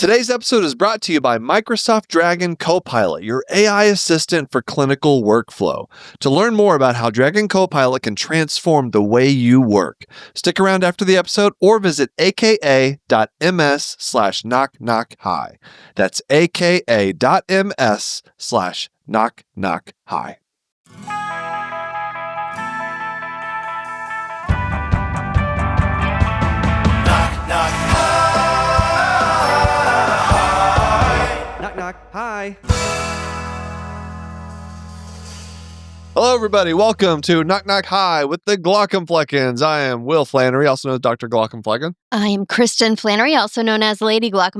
Today's episode is brought to you by Microsoft Dragon Copilot, your AI assistant for clinical workflow. To learn more about how Dragon Copilot can transform the way you work, stick around after the episode or visit aka.ms/knock-knock-hi. That's aka.ms/knock-knock-hi. Knock, knock. Hi. Hello, everybody. Welcome to Knock Knock Hi with the Glauc. I am Will Flannery, also known as Dr. Glauc. I am Kristin Flannery, also known as Lady Glauc.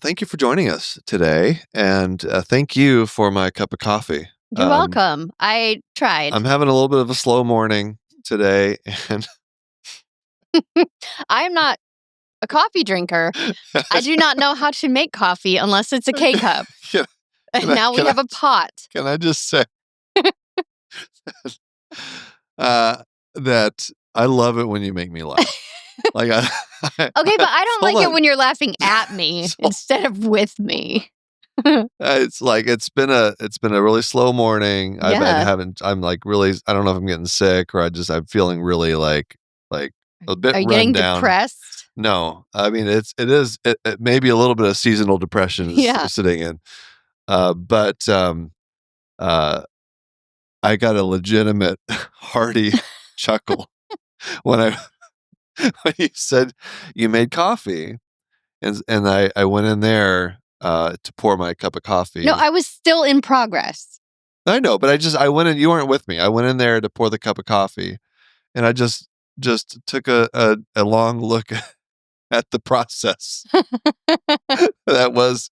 Thank you for joining us today, and thank you for my cup of coffee. You're welcome. I tried. I'm having a little bit of a slow morning today, and I am not a coffee drinker. I do not know how to make coffee unless it's a K-cup. And now we have a pot. Can I just say that I love it when you make me laugh? Okay, but I don't like it when you're laughing at me instead of with me. It's been a really slow morning. I'm like really, I don't know if I'm getting sick or I'm feeling really like a bit Are you run getting down. depressed? No, I mean it may be a little bit of seasonal depression is sitting in, but I got a legitimate hearty chuckle when you said you made coffee, and I went in there to pour my cup of coffee. No, I was still in progress. I know, but I went in. You weren't with me. I went in there to pour the cup of coffee, and I just took a long look at the process that was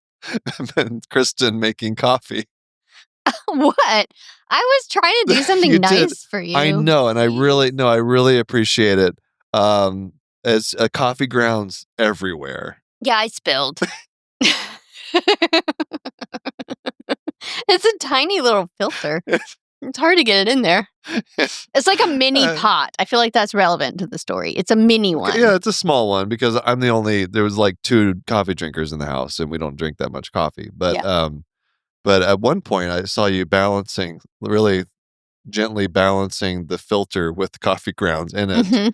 Kristin making coffee. What? I was trying to do something nice for you. I know, and I really appreciate it. As coffee grounds everywhere. Yeah, I spilled. It's a tiny little filter. It's hard to get it in there. It's like a mini pot. I feel like that's relevant to the story. It's a mini one. Yeah, it's a small one because there was like 2 coffee drinkers in the house and we don't drink that much coffee. But but at one point I saw you really gently balancing the filter with coffee grounds in it. Mm-hmm.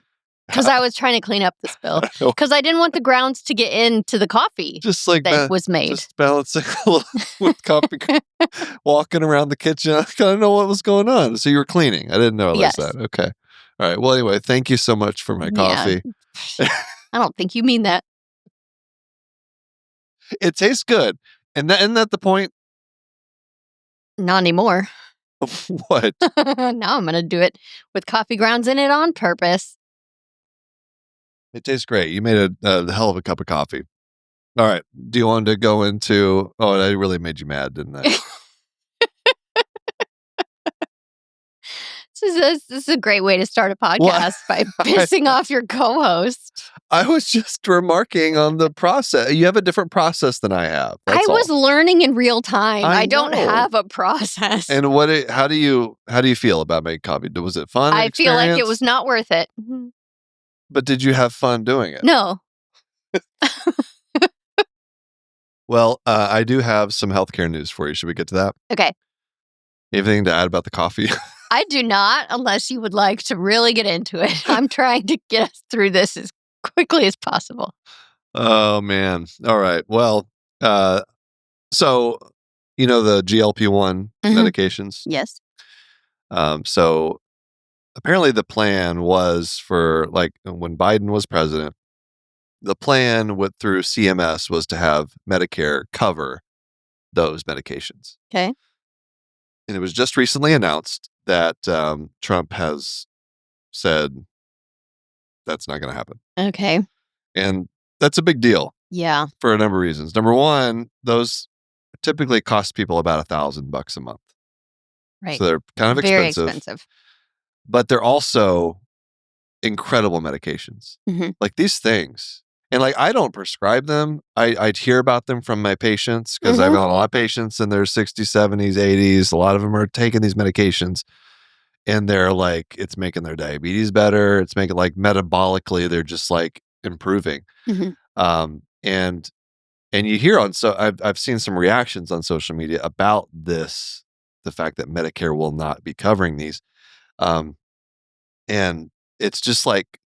Because I was trying to clean up the spill. Because I didn't want the grounds to get into the coffee just like that was made. Just balancing with coffee, walking around the kitchen. I kind of know what was going on. So you were cleaning. I didn't realize that. Okay. All right. Well, anyway, thank you so much for my coffee. I don't think you mean that. It tastes good. And isn't that the point? Not anymore. What? Now I'm going to do it with coffee grounds in it on purpose. It tastes great. You made a hell of a cup of coffee. All right. Do you want to go into... Oh, I really made you mad, didn't I? This is a great way to start a podcast by pissing off your co-host. I was just remarking on the process. You have a different process than I have. I was learning in real time. I don't have a process. And how do you feel about making coffee? Was it fun? I feel like it was not worth it. But did you have fun doing it? No. Well, I do have some healthcare news for you. Should we get to that? Okay. Anything to add about the coffee? I do not, unless you would like to really get into it. I'm trying to get us through this as quickly as possible. Oh, man. All right. Well, so, the GLP-1 medications? Yes. So apparently the plan was for, when Biden was president, the plan through CMS was to have Medicare cover those medications. Okay. And it was just recently announced that Trump has said that's not going to happen. Okay. And that's a big deal. Yeah. For a number of reasons. Number one, those typically cost people about $1,000 a month. Right. So they're kind of very expensive. expensive. But they're also incredible medications. Mm-hmm. Like these things. And I don't prescribe them. I'd hear about them from my patients because I've got a lot of patients in their 60s, 70s, 80s. A lot of them are taking these medications and they're like, it's making their diabetes better. It's making metabolically, they're just improving. Mm-hmm. And And you hear I've seen some reactions on social media about this, the fact that Medicare will not be covering these. And it's just like,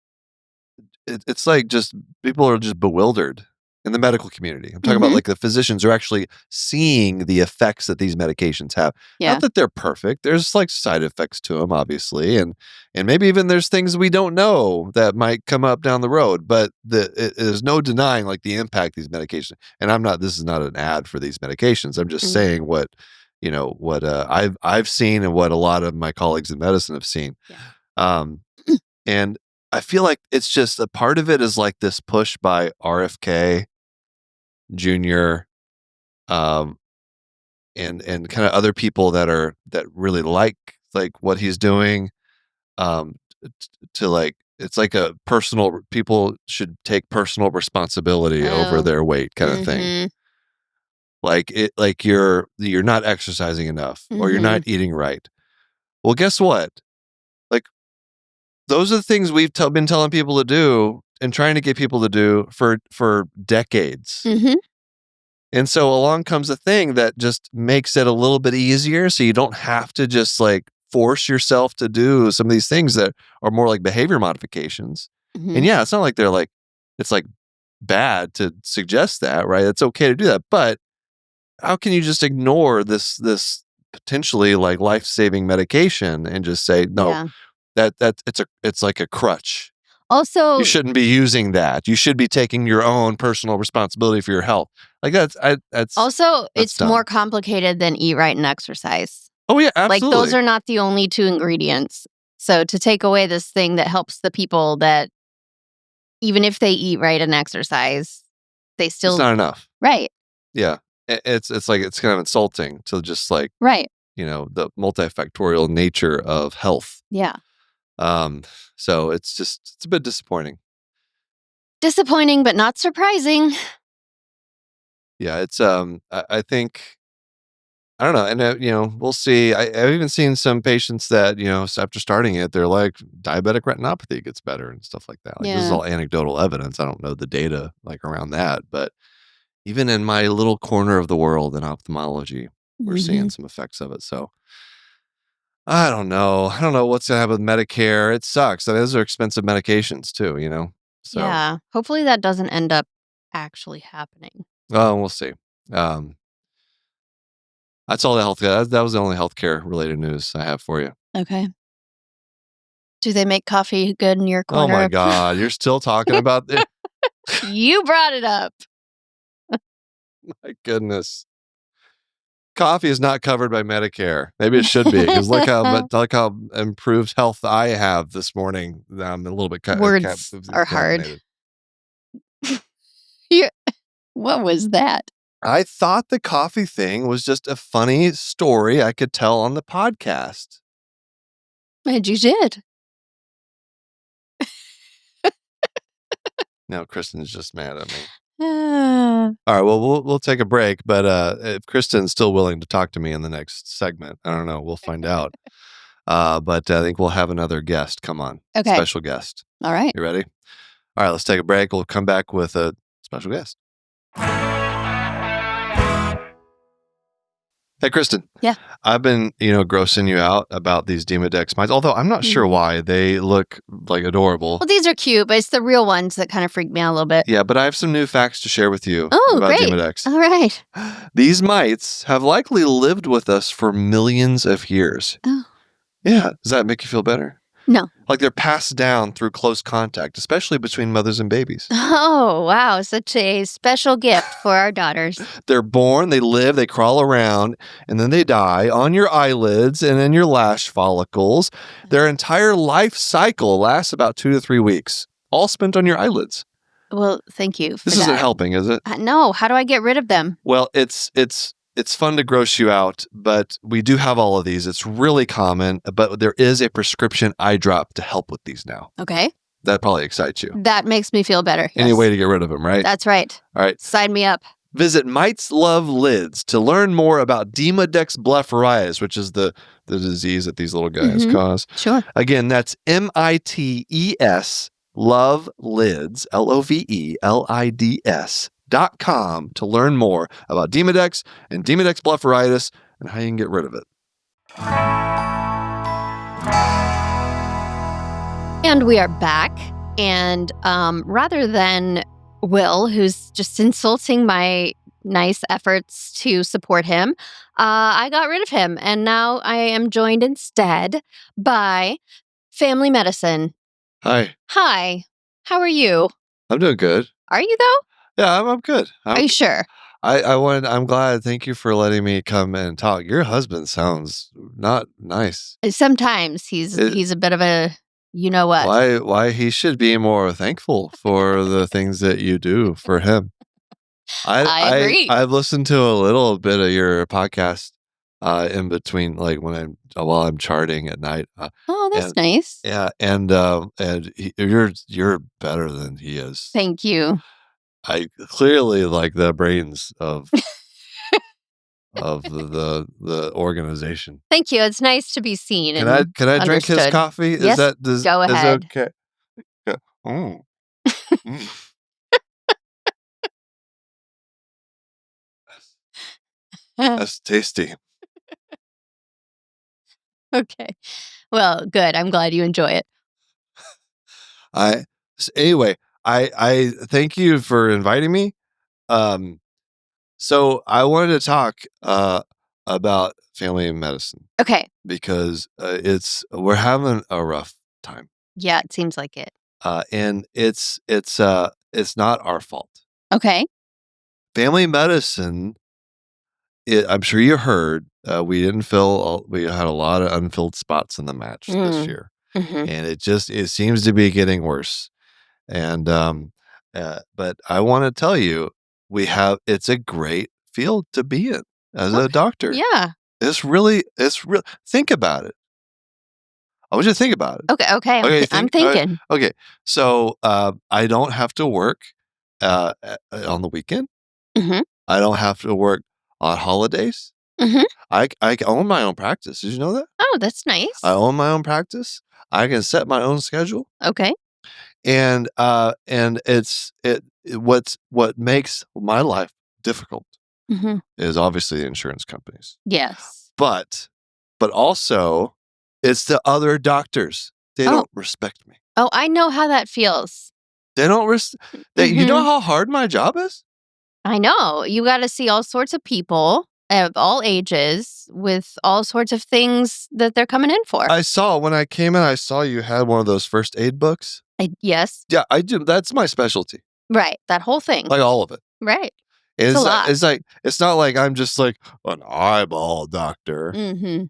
it's like just people are just bewildered in the medical community. I'm talking about like the physicians are actually seeing the effects that these medications have. Yeah. Not that they're perfect. There's like side effects to them, obviously. And maybe even there's things we don't know that might come up down the road, but there's no denying like the impact these medications. And this is not an ad for these medications. I'm just saying what I've seen and what a lot of my colleagues in medicine have seen. Yeah. And I feel like it's just a part of it is like this push by RFK Jr. And kind of other people that really like what he's doing. To like, it's like a personal, people should take personal responsibility over their weight kind of thing. Like you're not exercising enough or you're not eating right. Well, guess what? Like, those are the things we've been telling people to do and trying to get people to do for decades. And so along comes a thing that just makes it a little bit easier, so you don't have to just like force yourself to do some of these things that are more like behavior modifications. And yeah, it's not like it's like bad to suggest that, right? It's okay to do that, but how can you just ignore this potentially like life-saving medication and just say no? Yeah. It's like a crutch. Also, You shouldn't be using that. You should be taking your own personal responsibility for your health. Like that's it's dumb. more complicated than eat right and exercise. Oh yeah, absolutely. Like those are not the only two ingredients. So to take away this thing that helps the people that even if they eat right and exercise, they still it's not enough. Right. Yeah. It's like it's kind of insulting to just like right. The multifactorial nature of health. Yeah. So it's a bit disappointing. Disappointing, but not surprising. Yeah, it's I think, I don't know, and we'll see. I've even seen some patients that after starting it, they're like diabetic retinopathy gets better and stuff like that. Like this is all anecdotal evidence. I don't know the data like around that, but even in my little corner of the world in ophthalmology, we're seeing some effects of it. So I don't know. I don't know what's going to happen with Medicare. It sucks. I mean, those are expensive medications too, So, yeah. Hopefully that doesn't end up actually happening. Oh, we'll see. That's all the healthcare. That was the only healthcare related news I have for you. Okay. Do they make coffee good in your corner? Oh my God. You're still talking about it? You brought it up. My goodness. Coffee is not covered by Medicare. Maybe it should be, because look how improved health I have this morning. I'm a little bit words are hard. What was that? I thought the coffee thing was just a funny story I could tell on the podcast. And you did. No, Kristen's just mad at me. All right, well, we'll take a break, but if Kristin's still willing to talk to me in the next segment, I don't know. We'll find out. But I think we'll have another guest come on. Okay. Special guest. All right. You ready? All right, let's take a break. We'll come back with a special guest. Hey, Kristin. Yeah. I've been, grossing you out about these Demodex mites, although I'm not sure why. They look like adorable. Well, these are cute, but it's the real ones that kind of freak me out a little bit. Yeah, but I have some new facts to share with you about great. Demodex. All right. These mites have likely lived with us for millions of years. Oh. Yeah. Does that make you feel better? No. Like they're passed down through close contact, especially between mothers and babies. Oh, wow. Such a special gift for our daughters. They're born, they live, they crawl around, and then they die on your eyelids and in your lash follicles. Their entire life cycle lasts about 2 to 3 weeks, all spent on your eyelids. Well, thank you for This isn't helping, is it? No. How do I get rid of them? Well, it's fun to gross you out, but we do have all of these. It's really common, but there is a prescription eye drop to help with these now. Okay. That probably excites you. That makes me feel better. Any way to get rid of them, right? That's right. All right. Sign me up. Visit Mites Love Lids to learn more about Demodex blepharitis, which is the disease that these little guys cause. Sure. Again, that's MITES Love Lids, LOVELIDS Demodex.com to learn more about Demodex and Demodex blepharitis and how you can get rid of it. And we are back. And rather than Will, who's just insulting my nice efforts to support him, I got rid of him. And now I am joined instead by Family Medicine. Hi. Hi. How are you? I'm doing good. Are you, though? Yeah, I'm good. Are you sure? I'm glad. Thank you for letting me come and talk. Your husband sounds not nice. Sometimes he's a bit of a you know what. Why he should be more thankful for the things that you do for him. I agree. I've listened to a little bit of your podcast in between, like while I'm charting at night. Oh, that's nice. Yeah, and you're better than he is. Thank you. I clearly like the brains of the organization. Thank you. It's nice to be seen. Can I drink his coffee? Yes, go ahead. Is okay? Yeah. Oh. Mm. That's tasty. Okay. Well, good. I'm glad you enjoy it. Anyway, I thank you for inviting me. So I wanted to talk about family medicine. Okay. Because we're having a rough time. Yeah, it seems like it. And it's not our fault. Okay. Family medicine, I'm sure you heard, we had a lot of unfilled spots in the match this year. Mm-hmm. And it seems to be getting worse. And but I want to tell you, it's a great field to be in as a doctor. Yeah. It's real. Think about it. I want you to think about it. Okay. I'm thinking. Okay. So I don't have to work on the weekend. Mm-hmm. I don't have to work on holidays. Mm-hmm. I own my own practice. Did you know that? Oh, that's nice. I own my own practice. I can set my own schedule. Okay. And what makes my life difficult is obviously the insurance companies. Yes. But also it's the other doctors. They don't respect me. Oh, I know how that feels. They don't you know how hard my job is? I know. You got to see all sorts of people of all ages with all sorts of things that they're coming in for. When I came in, I saw you had one of those first aid books. Yes. Yeah, I do. That's my specialty. Right. That whole thing. Like all of it. Right. It's a lot. It's not like I'm just like an eyeball doctor. Mm-hmm.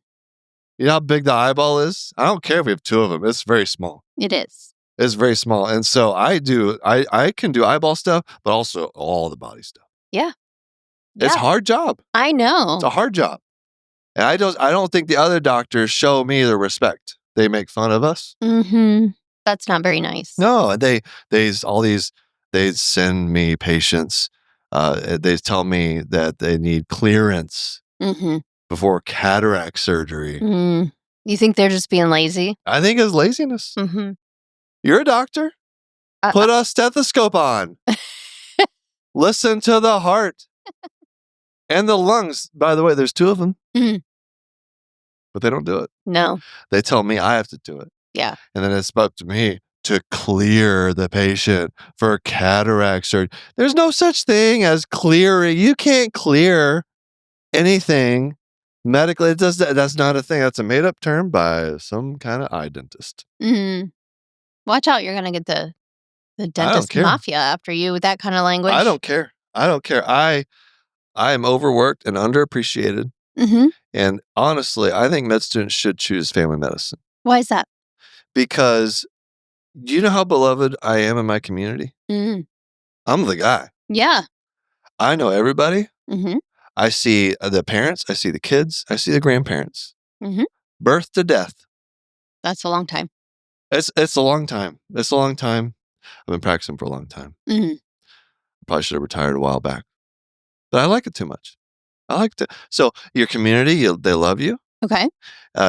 You know how big the eyeball is? I don't care if we have two of them. It's very small. It is. It's very small. And so I can do eyeball stuff, but also all the body stuff. Yeah. It's a hard job. I know. It's a hard job. And I don't think the other doctors show me the respect. They make fun of us. Mm-hmm. That's not very nice. No, they send me patients. They tell me that they need clearance before cataract surgery. Mm. You think they're just being lazy? I think it's laziness. Mm-hmm. You're a doctor. Put a stethoscope on. Listen to the heart and the lungs. By the way, there's two of them. Mm-hmm. But they don't do it. No. They tell me I have to do it. Yeah. And then it's up to me to clear the patient for cataract surgery. There's no such thing as clearing. You can't clear anything medically. That's not a thing. That's a made-up term by some kind of eye dentist. Mm-hmm. Watch out. You're going to get the dentist mafia after you with that kind of language. I don't care. I am overworked and underappreciated. Mm-hmm. And honestly, I think med students should choose family medicine. Why is that? Because do you know how beloved I am in my community? Mm-hmm. I'm the guy. Yeah. I know everybody. Mm-hmm. I see the parents. I see the kids. I see the grandparents. Mm-hmm. Birth to death. That's a long time. It's a long time. It's a long time. I've been practicing for a long time. Mm-hmm. Probably should have retired a while back. But I like it too much. So your community, they love you. Okay.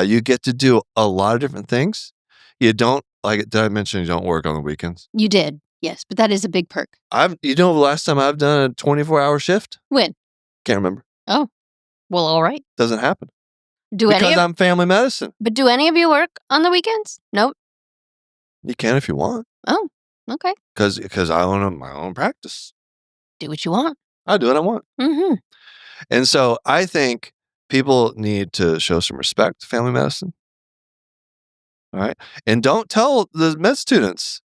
You get to do a lot of different things. You don't, did I mention you don't work on the weekends? You did. Yes, but that is a big perk. The last time I've done a 24-hour shift? When? Can't remember. Oh, well, all right. Doesn't happen. Because I'm family medicine. But do any of you work on the weekends? Nope. You can if you want. Oh, okay. Because I own my own practice. Do what you want. I do what I want. Mm-hmm. And so I think people need to show some respect to family medicine. All right. And don't tell the med students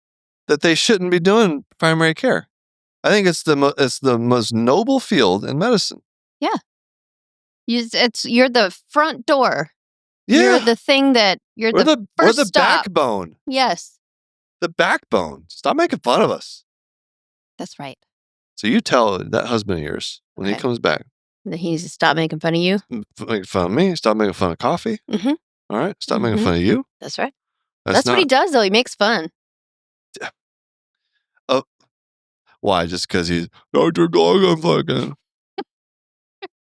that they shouldn't be doing primary care. I think it's the most noble field in medicine. Yeah. You're the front door. Yeah. You're the thing that you're We're the we're first the stop. backbone. Yes. The backbone. Stop making fun of us. That's right. So you tell that husband of yours when he comes back. That he needs to stop making fun of you. Making fun of me. Stop making fun of coffee. Mm-hmm. All right. Stop making fun of you. That's right. That's what he does, though. He makes fun. Oh, why? Just because he's Dr. Glauc, I'm fucking.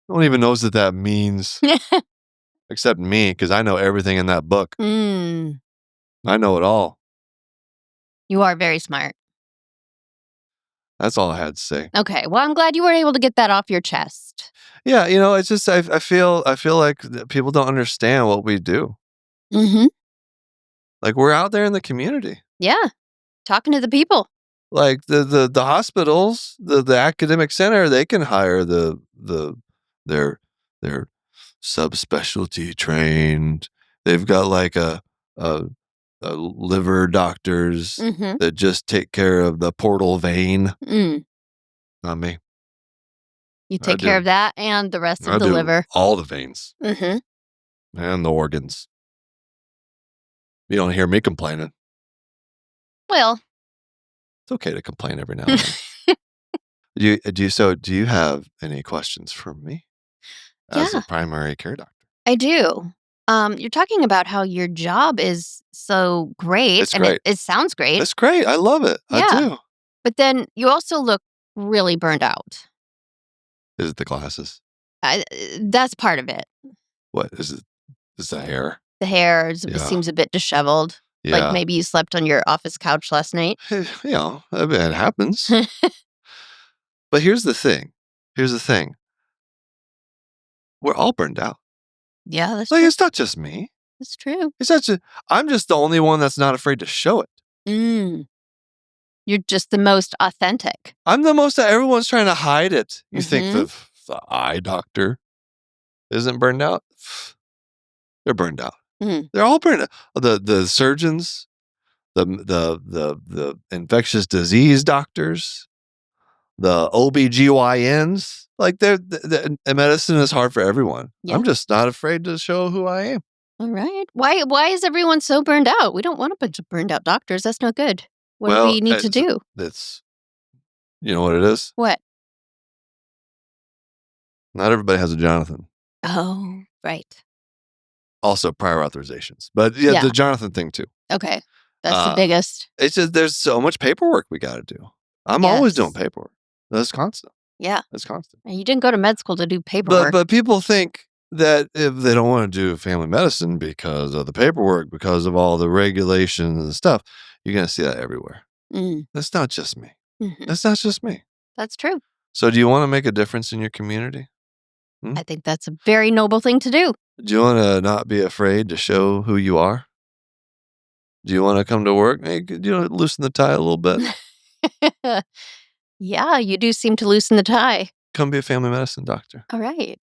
No one even knows what that means. Except me, because I know everything in that book. I know it all. You are very smart. That's all I had to say. Okay. Well, I'm glad you were able to get that off your chest. Yeah, it's just I feel like people don't understand what we do. Mm-hmm. Like we're out there in the community. Yeah. Talking to the people. Like the hospitals, the academic center, they can hire their subspecialty trained. They've got like a liver doctors that just take care of the portal vein. Not me. You take care of that and the rest of the liver. All the veins. And the organs. You don't hear me complaining. Well, it's okay to complain every now and then. Do you have any questions for me as a primary care doctor? I do. You're talking about how your job is so great. It's great. It sounds great. It's great. I love it. Yeah. I do. But then you also look really burned out. Is it the glasses? That's part of it. What is it? Is the hair? The hair seems a bit disheveled. Yeah. Like maybe you slept on your office couch last night. It happens. But here's the thing. We're all burned out. Yeah, that's like true. it's not just me. That's true. I'm just the only one that's not afraid to show it. You're just the most authentic. I'm the most. Everyone's trying to hide it. You think the eye doctor isn't burned out? They're burned out. They're all burned out. The surgeons, the infectious disease doctors, the OBGYNs. Like medicine is hard for everyone. Yeah. I'm just not afraid to show who I am. All right. Why is everyone so burned out? We don't want a bunch of burned out doctors. That's not good. What do we need to do? You know what it is? What? Not everybody has a Jonathan. Oh, right. Also prior authorizations. But the Jonathan thing too. Okay. That's the biggest. It's just there's so much paperwork we got to do. I'm always doing paperwork. That's constant. Yeah. That's constant. And you didn't go to med school to do paperwork. But people think that if they don't want to do family medicine because of the paperwork, because of all the regulations and stuff, you're going to see that everywhere. That's not just me. That's not just me. That's true. So do you want to make a difference in your community? I think that's a very noble thing to do. Do you want to not be afraid to show who you are? Do you want to come to work? Hey, loosen the tie a little bit? Yeah, you do seem to loosen the tie. Come be a family medicine doctor. All right.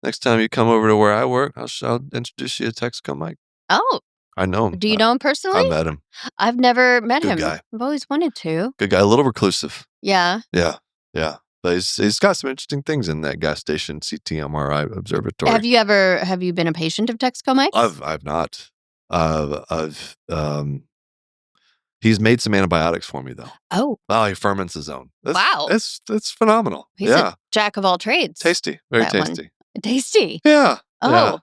Next time you come over to where I work, I'll introduce you to Texaco Mike. Oh. I know him. Do you know him personally? I met him. I've never met him. Good guy. I've always wanted to. Good guy. A little reclusive. Yeah. Yeah. But he's got some interesting things in that gas station CT MRI observatory. Have you been a patient of Texaco Mike's? I've not. He's made some antibiotics for me though. Oh. Wow, he ferments his own. Wow. That's phenomenal. He's a jack of all trades. Tasty. Very tasty. Tasty. Yeah. Oh.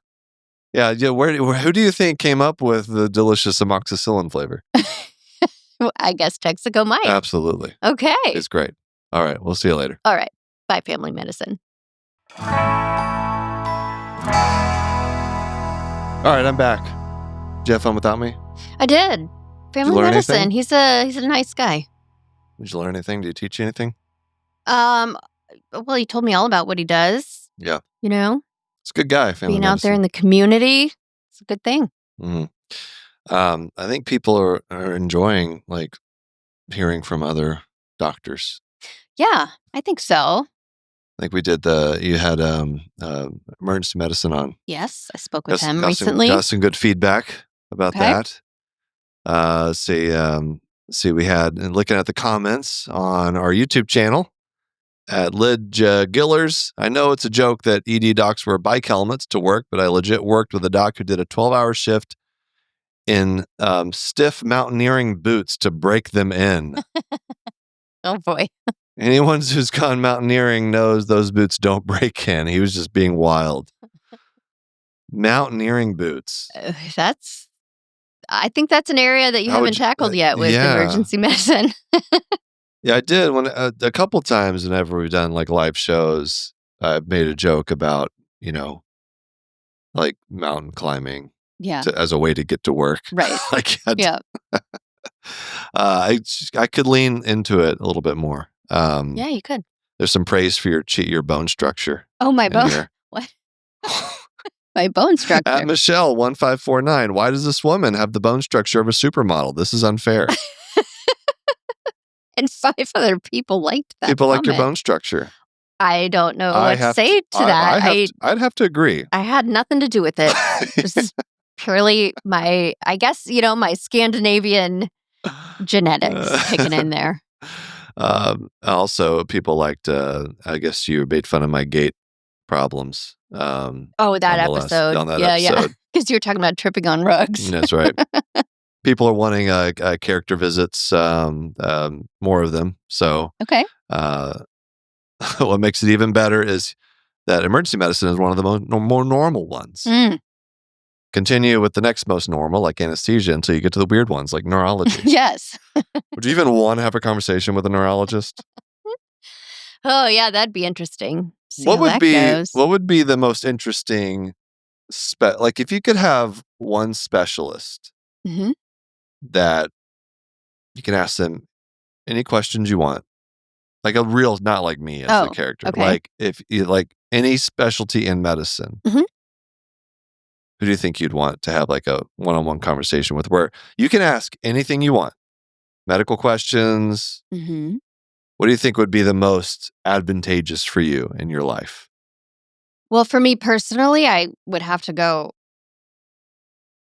Yeah. Who do you think came up with the delicious amoxicillin flavor? Well, I guess Texaco Mike. Absolutely. Okay. It's greut. All right. We'll see you later. All right. Bye, family medicine. All right. I'm back. Did you have fun without me? I did. Family medicine. Anything? He's a nice guy. Did you learn anything? Did he teach you anything? Well, he told me all about what he does. Yeah. You know, It's a good guy, family being out there in medicine. the community, it's a good thing. Mhm. I think people are enjoying, like, hearing from other doctors. Yeah, I think so. Like we did you had emergency medicine on. Yes, I spoke with him Got recently. got some good feedback about Okay. that. See, we had, and looking at the comments on our YouTube channel at Lid Gillers. I know it's a joke that ED docs wear bike helmets to work, but I legit worked with a doc who did a 12-hour shift in stiff mountaineering boots to break them in. Oh boy. Anyone who's gone mountaineering knows those boots don't break in. He was just being wild. Mountaineering boots. I think that's an area that you haven't tackled yet with emergency medicine. Yeah, I did when a couple times whenever we've done like live shows, I've made a joke about, like mountain climbing Yeah. as a way to get to work. Right. Yeah. I could lean into it a little bit more. Yeah, you could. There's some praise for your bone structure. Oh, my bone. What? My bone structure. At Michelle1549, why does this woman have the bone structure of a supermodel? This is unfair. And 5 other people liked that. People like your bone structure. I don't know what to say to that. I'd have to agree. I had nothing to do with it. This is purely my Scandinavian genetics kicking in there. Also, people liked, I guess you made fun of my gait problems. That episode. Yeah. Because you were talking about tripping on rugs. That's right. People are wanting character visits, more of them. So, okay. What makes it even better is that emergency medicine is one of the more normal ones. Continue with the next most normal, like anesthesia, until you get to the weird ones, like neurology. Yes. Would you even want to have a conversation with a neurologist? Oh, yeah, that'd be interesting. What would be the most interesting like if you could have one specialist that you can ask them any questions you want, like a real, not like me as the character, okay. like if you like any specialty in medicine, who do you think you'd want to have like a one-on-one conversation with, where you can ask anything you want, medical questions? What do you think would be the most advantageous for you in your life? Well, for me personally, I would have to go,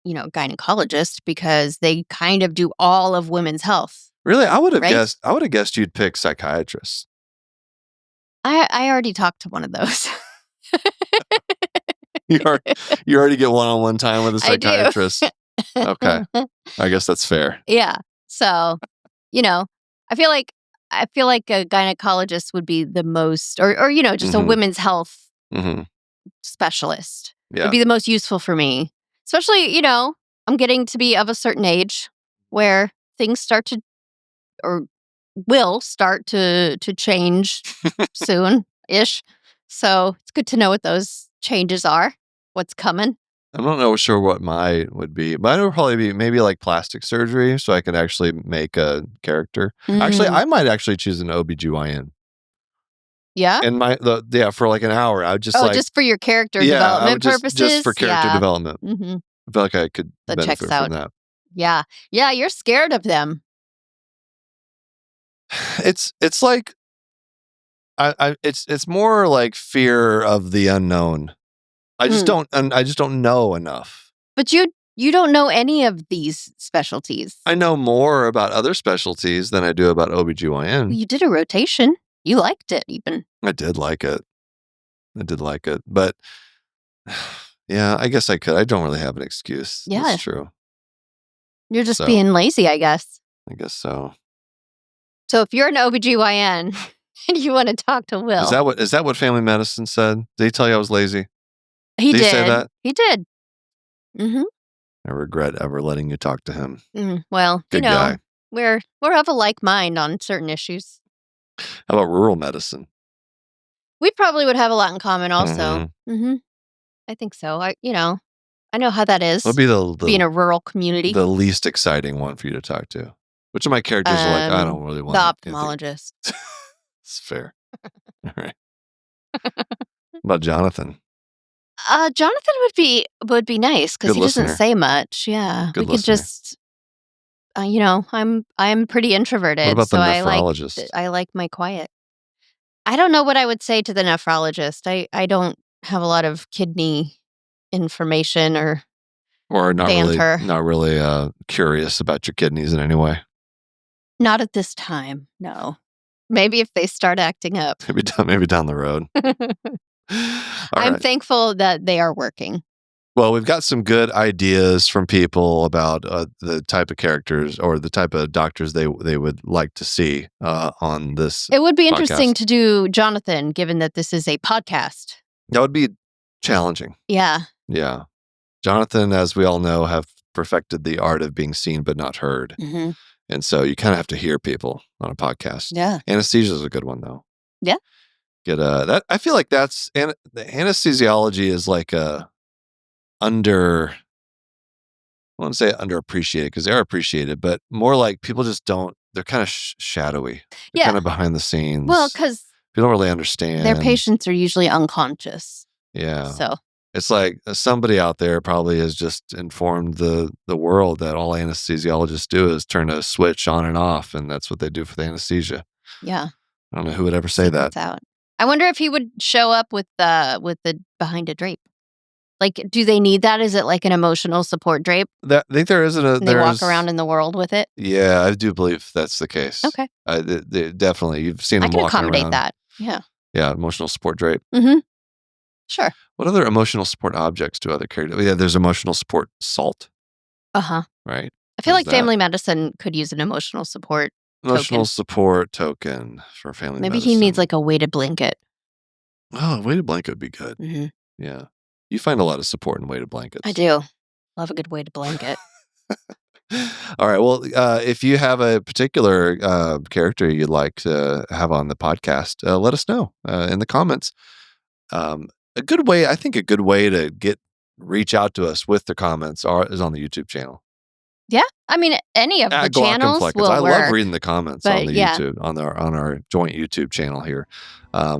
gynecologist, because they kind of do all of women's health. Really? I would have guessed you'd pick psychiatrist. I already talked to one of those. You already get one-on-one time with a psychiatrist. Okay. I guess that's fair. Yeah. So, I feel like a gynecologist would be the most, or just a women's health specialist would be the most useful for me. Especially, I'm getting to be of a certain age where things start to, or will start to change soon-ish. So it's good to know what those changes are, what's coming. I don't know sure what mine would be. Mine would probably be maybe like plastic surgery, so I could actually make a character. Actually, I might actually choose an OBGYN. Yeah? And for like an hour, I would just just for your character development purposes? Just for character development. I feel like I could benefit from that. Yeah. Yeah, you're scared of them. It's like it's more like fear of the unknown. I just don't know enough. But you don't know any of these specialties. I know more about other specialties than I do about OBGYN. Well, you did a rotation. You liked it even. I did like it. But yeah, I guess I could. I don't really have an excuse. Yeah. That's true. You're just being lazy, I guess. I guess so. So if you're an OBGYN and you want to talk to Will. Is that what family medicine said? Did he tell you I was lazy? He did. Did he say that? He did. I regret ever letting you talk to him. Well, Good guy. We're of a like mind on certain issues. How about rural medicine? We probably would have a lot in common also. I think so. I know how that is. What would be being a rural community. The least exciting one for you to talk to? Which of my characters are like, I don't really want The anything. ophthalmologist. It's fair. All right. What about Jonathan? Jonathan would be nice because Good he doesn't listener. say much. Yeah, Good we could listener. just, I'm pretty introverted, What about the so nephrologist? I like my quiet. I don't know what I would say to the nephrologist. I don't have a lot of kidney information or Or banter. not really curious about your kidneys in any way. Not at this time. No. Maybe if they start acting up. Maybe down the road. I'm right. thankful that they are working. Well, we've got some good ideas from people about the type of characters or the type of doctors they would like to see on this. It would be interesting podcast. to do Jonathan, given that this is a podcast. That would be challenging. Yeah. Yeah. Jonathan, as we all know, have perfected the art of being seen but not heard. Mm-hmm. And so you kind of have to hear people on a podcast. Yeah. Anesthesia is a good one, though. Yeah. Get that. I feel like the anesthesiology is like I want to say underappreciated because they're appreciated, but more like people just don't. They're kind of shadowy. They're kind of behind the scenes. Well, because people don't really understand. their patients are usually unconscious. Yeah. So it's like somebody out there probably has just informed the world that all anesthesiologists do is turn a switch on and off, and that's what they do for the anesthesia. Yeah. I don't know who would ever say that. Out. I wonder if he would show up with the behind a drape. Like, do they need that? Is it like an emotional support drape? I think there isn't a. And they walk around in the world with it. Yeah, I do believe that's the case. Okay. They definitely, you've seen them walking around. I can accommodate that. Yeah. Yeah, emotional support drape. Mm-hmm. Sure. What other emotional support objects do other characters? Yeah, there's emotional support salt. Uh-huh. Right. I feel like family medicine could use an emotional support Emotional token. Support token for family Maybe medicine. he needs like a weighted blanket. Oh, a weighted blanket would be good. Mm-hmm. Yeah. You find a lot of support in weighted blankets. I do. Love a good weighted blanket. All right. Well, if you have a particular character you'd like to have on the podcast, let us know in the comments. A good way to reach out to us with the comments is on the YouTube channel. Yeah, I mean, any of the channels will I work. love reading the comments on the YouTube on our joint YouTube channel here.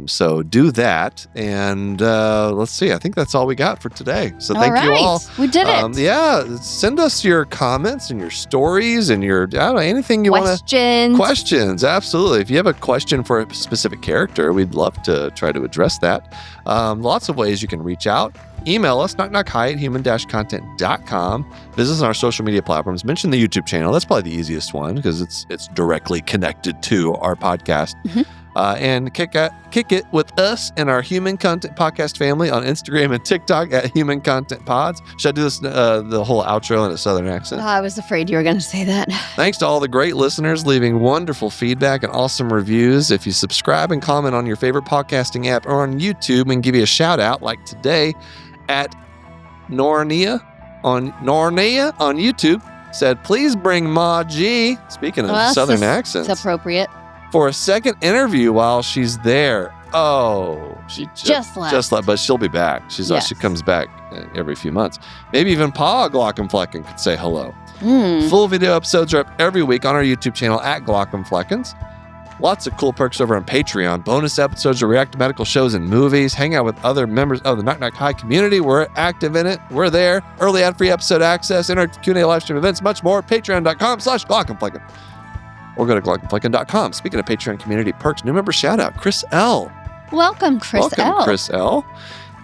So do that, and let's see. I think that's all we got for today. So thank you all. We did it. Yeah, send us your comments and your stories and your anything you want to. Questions, absolutely. If you have a question for a specific character, we'd love to try to address that. Lots of ways you can reach out. Email us, knockknockhi@human-content.com. Visit us on our social media platforms. Mention the YouTube channel. That's probably the easiest one because it's directly connected to our podcast. Mm-hmm. And kick it with us and our Human Content Podcast family on Instagram and TikTok at Human Content Pods. Should I do this the whole outro in a Southern accent? I was afraid you were going to say that. Thanks to all the great listeners leaving wonderful feedback and awesome reviews. If you subscribe and comment on your favorite podcasting app or on YouTube and give you a shout out like today at Nornia on YouTube said, please bring Ma G, speaking of Southern accents. It's appropriate. For a second interview while she's there. Oh, she just left. But she'll be back. She comes back every few months. Maybe even Pa Glauc and Flecken could say hello. Full video episodes are up every week on our YouTube channel at Glauc and Fleckens. Lots of cool perks over on Patreon. Bonus episodes, react to medical shows and movies. Hang out with other members of the Knock Knock Hi community. We're active in it. We're there. Early ad-free episode access, Q&A live stream events, much more. Patreon.com/Glauc and Flecken. Or go to glaucandflecken.com. Speaking of Patreon community perks, new member shout out, Chris L. Welcome, Chris L.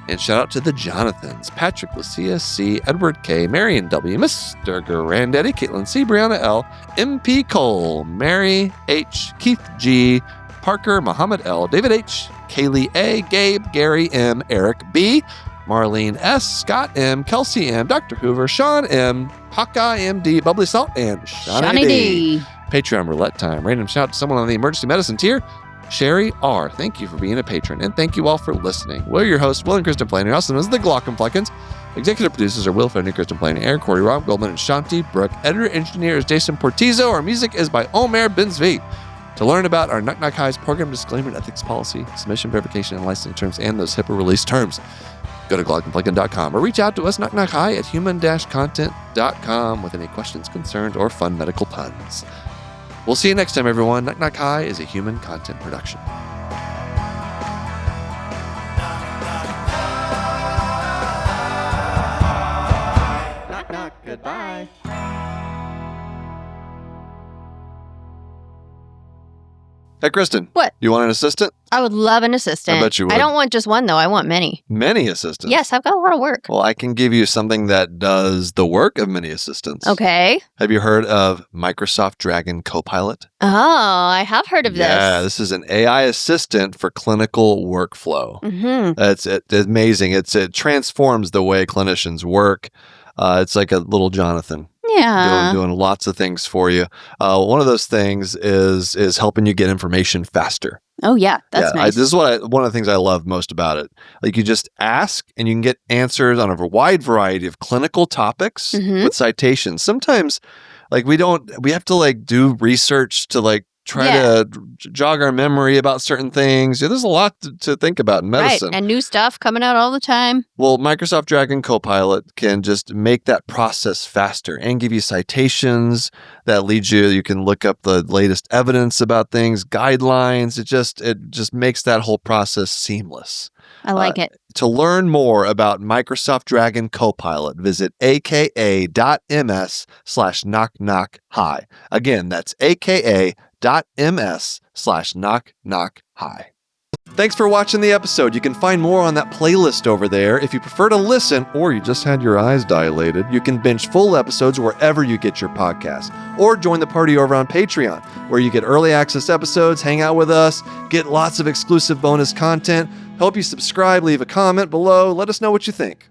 And shout out to the Jonathans, Patrick Lucia C, Edward K, Marion W, Mr. Grandetti, Caitlin C, Brianna L, MP Cole, Mary H, Keith G, Parker, Muhammad L, David H, Kaylee A, Gabe, Gary M, Eric B, Marlene S, Scott M, Kelsey M, Dr. Hoover, Sean M, Hawkeye MD, Bubbly Salt, and Shawnee D. Patreon roulette time. Random shout out to someone on the emergency medicine tier. Sherry R. Thank you for being a patron, and thank you all for listening. We're your hosts, Will and Kristin Planey, also known as the Glauc and Fleckens. Executive producers are Will Fenner, Kristin Planey, Aaron Corey, Rob Goldman, and Shanti Brooke. Editor-engineer is Jason Portizo. Our music is by Omer Benzvi. To learn about our Knock Knock Hi's program disclaimer and ethics policy, submission verification and licensing terms, and those HIPAA release terms, go to glaucandflecken.com or reach out to us, knockknockhi@human-content.com with any questions, concerns, or fun medical puns. We'll see you next time, everyone. Knock Knock Hi is a human content production. Knock, knock. Goodbye. Hey, Kristin. What? You want an assistant? I would love an assistant. I bet you would. I don't want just one, though. I want many. Many assistants? Yes, I've got a lot of work. Well, I can give you something that does the work of many assistants. Okay. Have you heard of Microsoft Dragon Copilot? Oh, I have heard of this. Yeah, this is an AI assistant for clinical workflow. Mm-hmm. It's amazing. It transforms the way clinicians work. It's like a little Jonathan. Yeah. Doing lots of things for you. One of those things is helping you get information faster. Oh, yeah. That's nice. This is one of the things I love most about it. Like, you just ask and you can get answers on a wide variety of clinical topics with citations. Sometimes, like, we have to like do research to like try to jog our memory about certain things. There's a lot to think about in medicine. Right, and new stuff coming out all the time. Well, Microsoft Dragon Copilot can just make that process faster and give you citations that lead you. You can look up the latest evidence about things, guidelines. It just makes that whole process seamless. I like it. To learn more about Microsoft Dragon Copilot, visit aka.ms/knockknockhi. Again, that's aka.ms/knockknockhi. Thanks for watching the episode. You can find more on that playlist over there. If you prefer to listen or you just had your eyes dilated, you can binge full episodes wherever you get your podcasts, or join the party over on Patreon, where you get early access episodes, hang out with us, get lots of exclusive bonus content. Help you subscribe, leave a comment below. Let us know what you think.